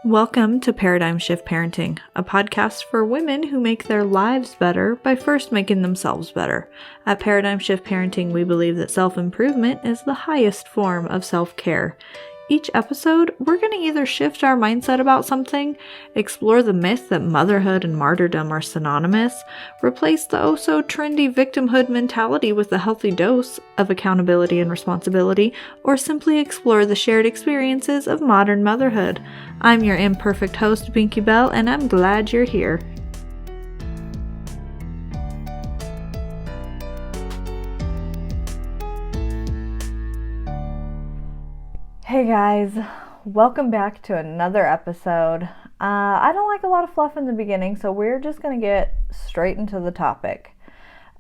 Welcome to Paradigm Shift Parenting, a podcast for women who make their lives better by first making themselves better. At Paradigm Shift Parenting, we believe that self-improvement is the highest form of self-care. Each episode, we're going to either shift our mindset about something, explore the myth that motherhood and martyrdom are synonymous, replace the oh-so-trendy victimhood mentality with a healthy dose of accountability and responsibility, or simply explore the shared experiences of modern motherhood. I'm your imperfect host, Binky Bell, and I'm glad you're here. Hey guys, welcome back to another episode. I don't like a lot of fluff in the beginning, so we're just going to get straight into the topic.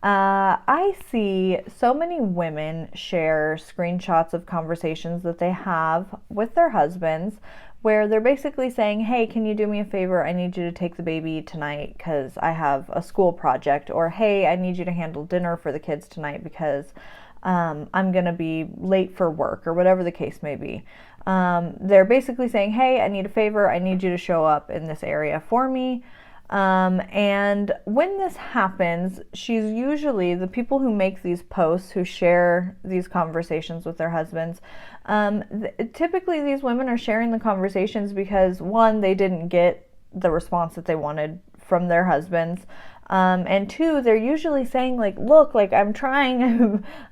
I see so many women share screenshots of conversations that they have with their husbands where they're basically saying, hey, can you do me a favor? I need you to take the baby tonight because I have a school project. Or, hey, I need you to handle dinner for the kids tonight because I'm going to be late for work, or whatever the case may be. They're basically saying, hey, I need a favor. I need you to show up in this area for me. And when this happens, she's usually, the people who make these posts, who share these conversations with their husbands, typically these women are sharing the conversations because, one, they didn't get the response that they wanted from their husbands. And two, they're usually saying, like, look, like, I'm trying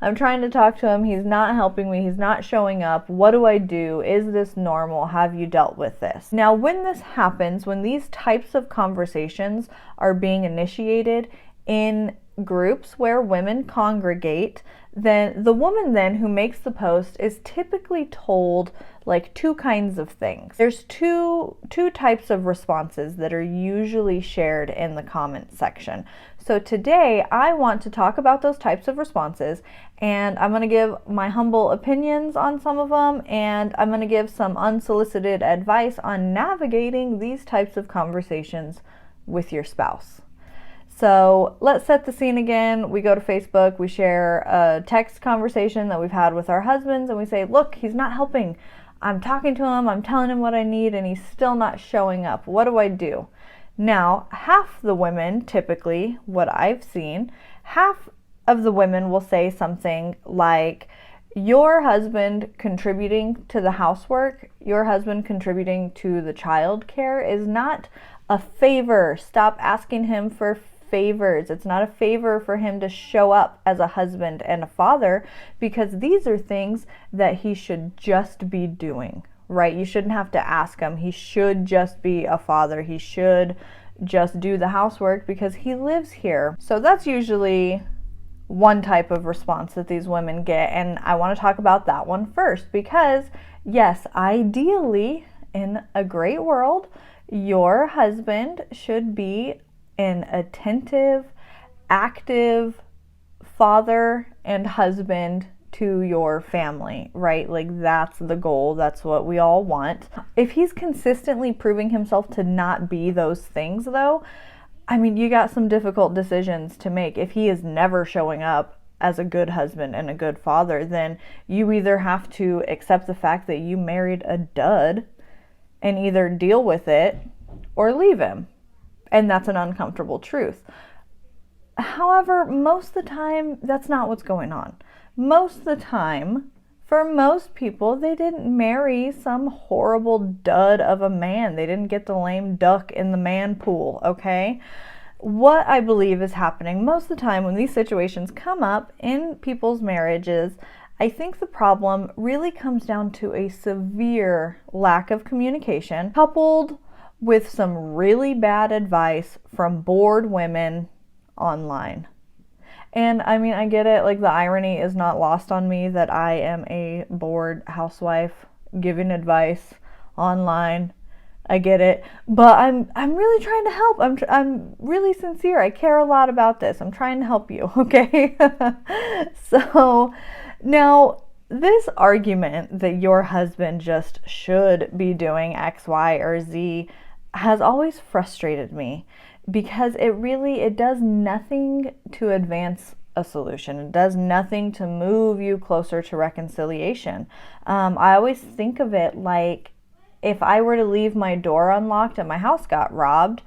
to talk to him. He's not helping me. He's not showing up. What do I do? Is this normal? Have you dealt with this? Now, when this happens, when these types of conversations are being initiated in groups where women congregate, then the woman then who makes the post is typically told like two kinds of things. There's two types of responses that are usually shared in the comment section. So today I want to talk about those types of responses, and I'm going to give my humble opinions on some of them, and I'm going to give some unsolicited advice on navigating these types of conversations with your spouse. So let's set the scene again. We go to Facebook, we share a text conversation that we've had with our husbands, and we say, look, he's not helping. I'm talking to him, I'm telling him what I need, and he's still not showing up. What do I do? Now, half the women, typically, what I've seen, half of the women will say something like, your husband contributing to the housework, your husband contributing to the child care is not a favor. Stop asking him for favors. It's not a favor for him to show up as a husband and a father, because these are things that he should just be doing, right? You shouldn't have to ask him. He should just be a father. He should just do the housework because he lives here. So that's usually one type of response that these women get, and I want to talk about that one first because, yes, ideally, in a great world, your husband should be an attentive, active father and husband to your family, right? Like, that's the goal. That's what we all want. If he's consistently proving himself to not be those things, though, I mean, you got some difficult decisions to make. If he is never showing up as a good husband and a good father, then you either have to accept the fact that you married a dud and either deal with it or leave him. And that's an uncomfortable truth. However, most of the time, that's not what's going on. Most of the time, for most people, they didn't marry some horrible dud of a man. They didn't get the lame duck in the man pool, okay? What I believe is happening most of the time when these situations come up in people's marriages, I think the problem really comes down to a severe lack of communication, coupled with some really bad advice from bored women online. And I mean, I get it, like, the irony is not lost on me that I am a bored housewife giving advice online. I get it, but I'm really trying to help. I'm really sincere. I care a lot about this. I'm trying to help you, okay? So now, this argument that your husband just should be doing X, Y, or Z has always frustrated me because it does nothing to advance a solution. It does nothing to move you closer to reconciliation. I always think of it like if I were to leave my door unlocked and my house got robbed,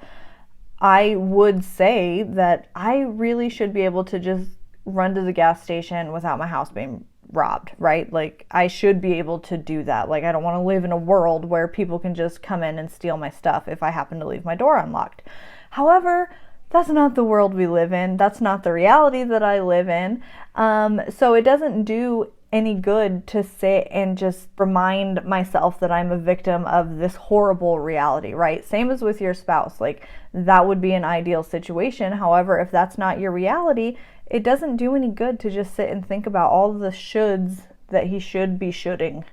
I would say that I really should be able to just run to the gas station without my house being robbed, right? Like, I should be able to do that. Like, I don't want to live in a world where people can just come in and steal my stuff if I happen to leave my door unlocked. However, that's not the world we live in. That's not the reality that I live in. So it doesn't do any good to sit and just remind myself that I'm a victim of this horrible reality, right? Same as with your spouse. Like, that would be an ideal situation. However, if that's not your reality, it doesn't do any good to just sit and think about all the shoulds that he should be shoulding,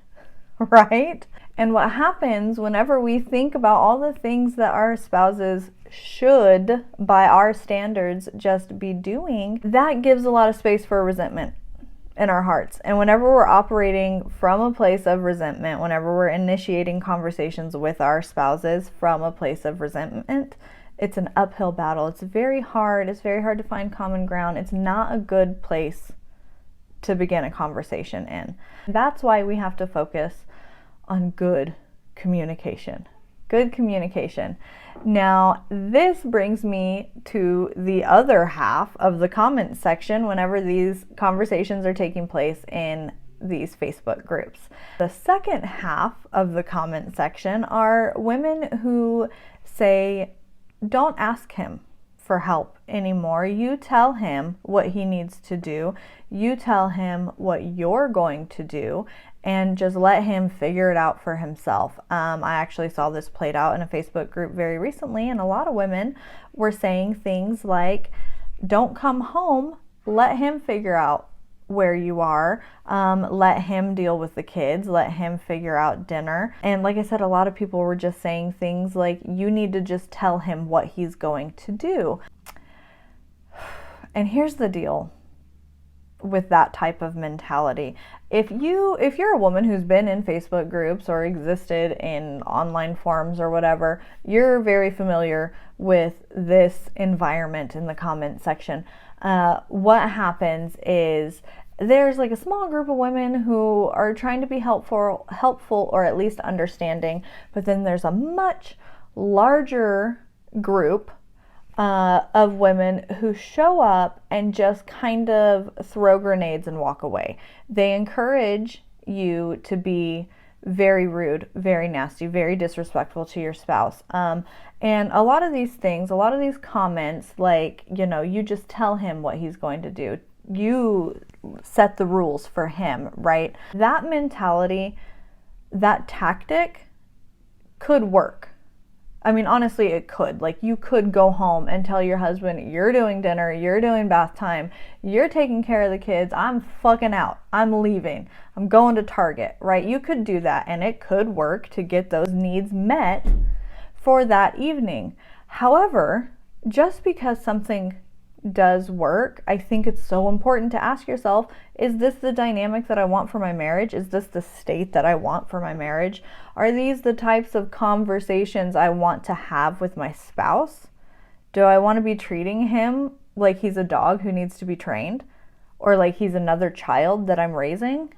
right? And what happens whenever we think about all the things that our spouses should, by our standards, just be doing, that gives a lot of space for resentment in our hearts. And whenever we're operating from a place of resentment, whenever we're initiating conversations with our spouses from a place of resentment, it's an uphill battle. It's very hard. It's very hard to find common ground. It's not a good place to begin a conversation in. That's why we have to focus on good communication. Good communication. Now, this brings me to the other half of the comment section whenever these conversations are taking place in these Facebook groups. The second half of the comment section are women who say, don't ask him for help anymore. You tell him what he needs to do. You tell him what you're going to do, and just let him figure it out for himself. I actually saw this played out in a Facebook group very recently, and a lot of women were saying things like, don't come home, let him figure out where you are, let him deal with the kids, let him figure out dinner. And like I said, a lot of people were just saying things like, you need to just tell him what he's going to do. And here's the deal with that type of mentality. If you're a woman who's been in Facebook groups or existed in online forums or whatever, you're very familiar with this environment in the comment section. What happens is there's like a small group of women who are trying to be helpful or at least understanding, but then there's a much larger group of women who show up and just kind of throw grenades and walk away. They encourage you to be very rude, very nasty, very disrespectful to your spouse. And a lot of these things, a lot of these comments, like, you just tell him what he's going to do. You set the rules for him, right? That mentality, that tactic could work. I mean, honestly, it could. Like, you could go home and tell your husband, you're doing dinner, you're doing bath time, you're taking care of the kids, I'm fucking out, I'm leaving, I'm going to Target, right? You could do that, and it could work to get those needs met for that evening. However, just because something does work, I think it's so important to ask yourself, is this the dynamic that I want for my marriage? Is this the state that I want for my marriage? Are these the types of conversations I want to have with my spouse? Do I want to be treating him like he's a dog who needs to be trained? Or like he's another child that I'm raising?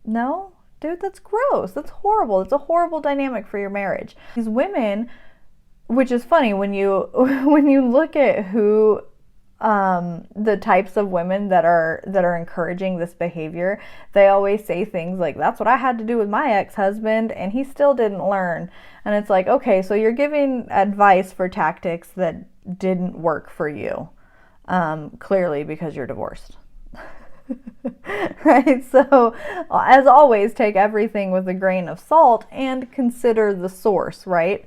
No? Dude, that's gross. That's horrible. It's a horrible dynamic for your marriage. These women, which is funny when you look at who the types of women that are encouraging this behavior, they always say things like, that's what I had to do with my ex-husband and he still didn't learn. And it's like, okay, so you're giving advice for tactics that didn't work for you, clearly because you're divorced. Right? So as always, take everything with a grain of salt and consider the source, right?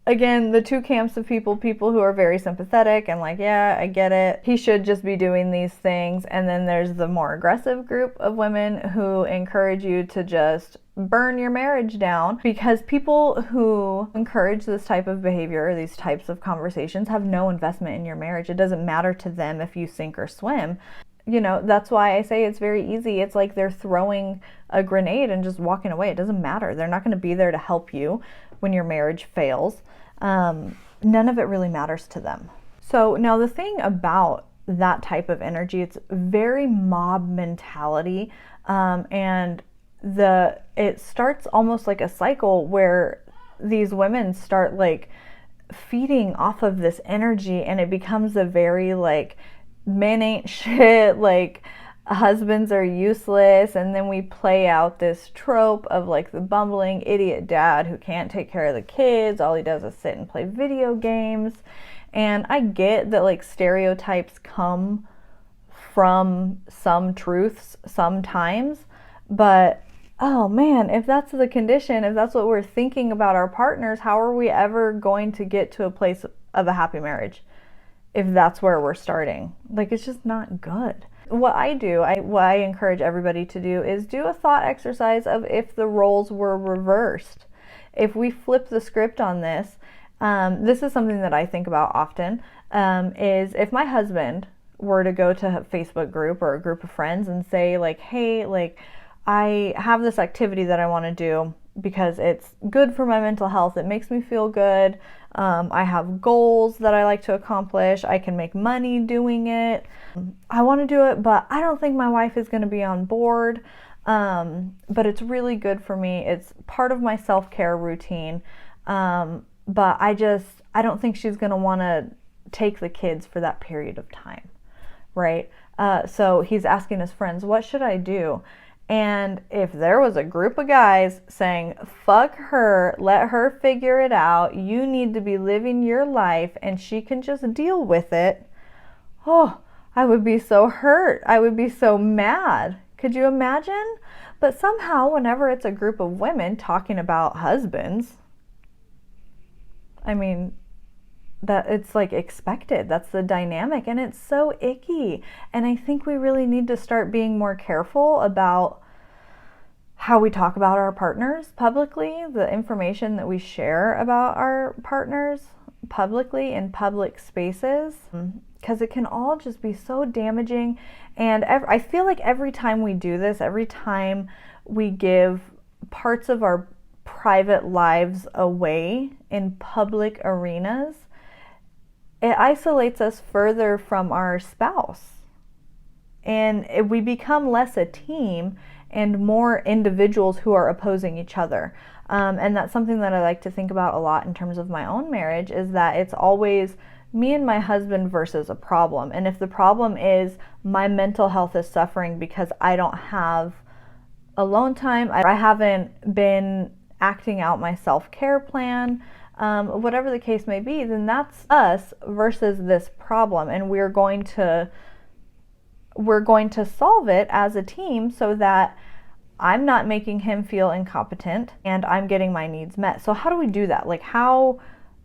Again, the two camps of people who are very sympathetic and like, yeah, I get it, he should just be doing these things. And then there's the more aggressive group of women who encourage you to just burn your marriage down, because people who encourage this type of behavior or these types of conversations have no investment in your marriage. It doesn't matter to them if you sink or swim. That's why I say it's very easy. It's like they're throwing a grenade and just walking away. It doesn't matter. They're not going to be there to help you when your marriage fails. None of it really matters to them. So now the thing about that type of energy, it's very mob mentality. And it starts almost like a cycle where these women start like feeding off of this energy, and it becomes a very like men ain't shit, like husbands are useless, and then we play out this trope of like the bumbling idiot dad who can't take care of the kids, all he does is sit and play video games. And I get that like stereotypes come from some truths sometimes, but oh man, if that's the condition, if that's what we're thinking about our partners, how are we ever going to get to a place of a happy marriage if that's where we're starting? Like, it's just not good. What I encourage everybody to do is do a thought exercise of if the roles were reversed. If we flip the script on this, this is something that I think about often, is if my husband were to go to a Facebook group or a group of friends and say like, hey, like, I have this activity that I want to do because it's good for my mental health. It makes me feel good. I have goals that I like to accomplish. I can make money doing it. I want to do it, but I don't think my wife is going to be on board. But it's really good for me. It's part of my self-care routine. But I don't think she's going to want to take the kids for that period of time, right? So he's asking his friends, what should I do? And if there was a group of guys saying, fuck her, let her figure it out, you need to be living your life and she can just deal with it, oh, I would be so hurt. I would be so mad. Could you imagine? But somehow, whenever it's a group of women talking about husbands, I mean, that it's like expected. That's the dynamic, and it's so icky. And I think we really need to start being more careful about how we talk about our partners publicly, the information that we share about our partners publicly in public spaces, because it can all just be so damaging. And I feel like every time we do this, every time we give parts of our private lives away in public arenas, it isolates us further from our spouse. And we become less a team and more individuals who are opposing each other. And that's something that I like to think about a lot in terms of my own marriage, is that it's always me and my husband versus a problem. And if the problem is my mental health is suffering because I don't have alone time, I haven't been acting out my self-care plan, whatever the case may be, then that's us versus this problem. And we're going to solve it as a team so that I'm not making him feel incompetent and I'm getting my needs met. So how do we do that? Like,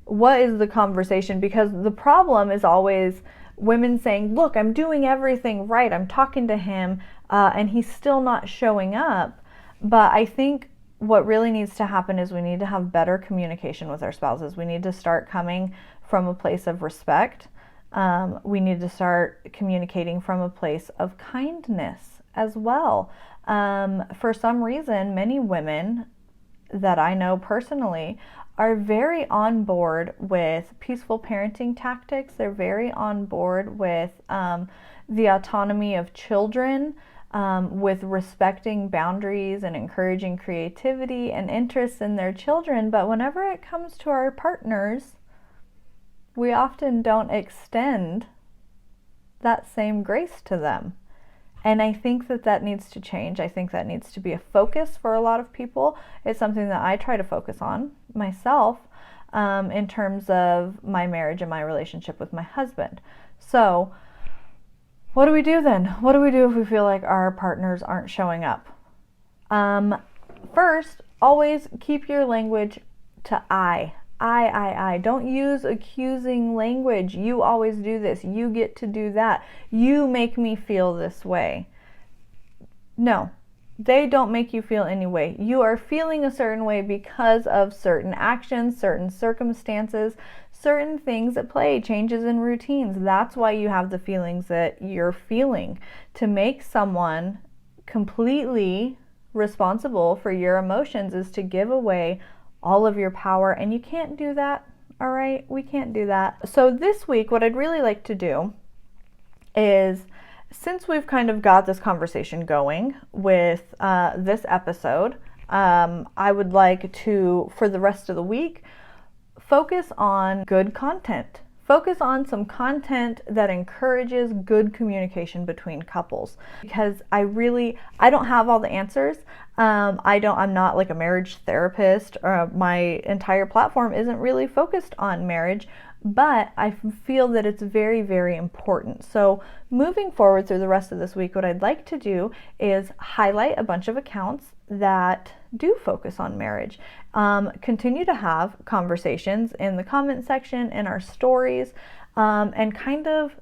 what is the conversation? Because the problem is always women saying, look, I'm doing everything right. I'm talking to him and he's still not showing up. But I think what really needs to happen is we need to have better communication with our spouses. We need to start coming from a place of respect. We need to start communicating from a place of kindness as well. For some reason, many women that I know personally are very on board with peaceful parenting tactics. They're very on board with the autonomy of children, with respecting boundaries and encouraging creativity and interests in their children. But whenever it comes to our partners, we often don't extend that same grace to them. And I think that needs to change. I think that needs to be a focus for a lot of people. It's something that I try to focus on myself in terms of my marriage and my relationship with my husband. So what do we do then? What do we do if we feel like our partners aren't showing up? First, always keep your language to I. Don't use accusing language. You always do this. You get to do that. You make me feel this way. No, they don't make you feel any way. You are feeling a certain way because of certain actions, certain circumstances, certain things at play, changes in routines. That's why you have the feelings that you're feeling. To make someone completely responsible for your emotions is to give away all of your power, and you can't do that. All right, we can't do that. So this week, what I'd really like to do is since we've kind of got this conversation going with this episode, I would like to, for the rest of the week, focus on good content. Focus on some content that encourages good communication between couples, because I don't have all the answers. I'm not like a marriage therapist. My entire platform isn't really focused on marriage, but I feel that it's very, very important. So moving forward through the rest of this week, what I'd like to do is highlight a bunch of accounts that do focus on marriage. Continue to have conversations in the comment section, in our stories, and kind of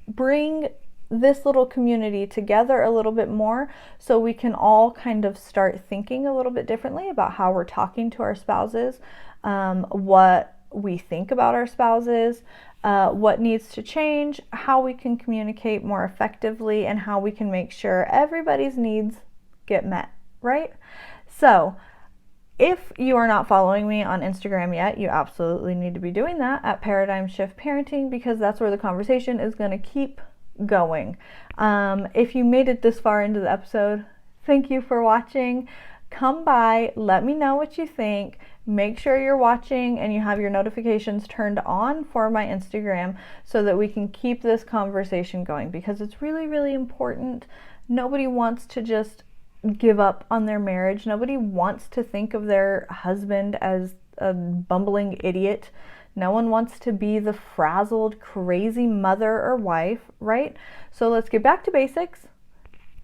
bring this little community together a little bit more, so we can all kind of start thinking a little bit differently about how we're talking to our spouses, what we think about our spouses, what needs to change, how we can communicate more effectively, and how we can make sure everybody's needs get met, right? So if you are not following me on Instagram yet, you absolutely need to be doing that at Paradigm Shift Parenting, because that's where the conversation is going to keep going. If you made it this far into the episode, thank you for watching. Come by, let me know what you think. Make sure you're watching and you have your notifications turned on for my Instagram, so that we can keep this conversation going, because it's really, really important. Nobody wants to just give up on their marriage. Nobody wants to think of their husband as a bumbling idiot. No one wants to be the frazzled, crazy mother or wife, right? So let's get back to basics.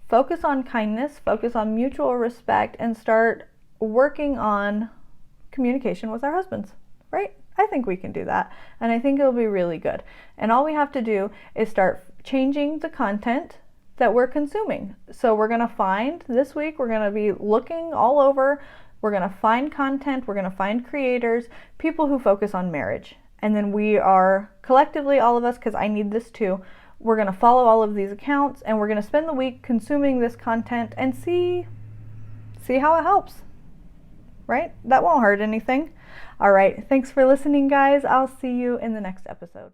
Focus on kindness, focus on mutual respect, and start working on communication with our husbands, right? I think we can do that, and I think it'll be really good. And all we have to do is start changing the content that we're consuming. So we're going to find, this week, we're going to be looking all over. We're going to find content, we're going to find creators, people who focus on marriage. And then we are collectively, all of us, because I need this too, we're going to follow all of these accounts, and we're going to spend the week consuming this content and see how it helps, right? That won't hurt anything. All right, thanks for listening, guys. I'll see you in the next episode.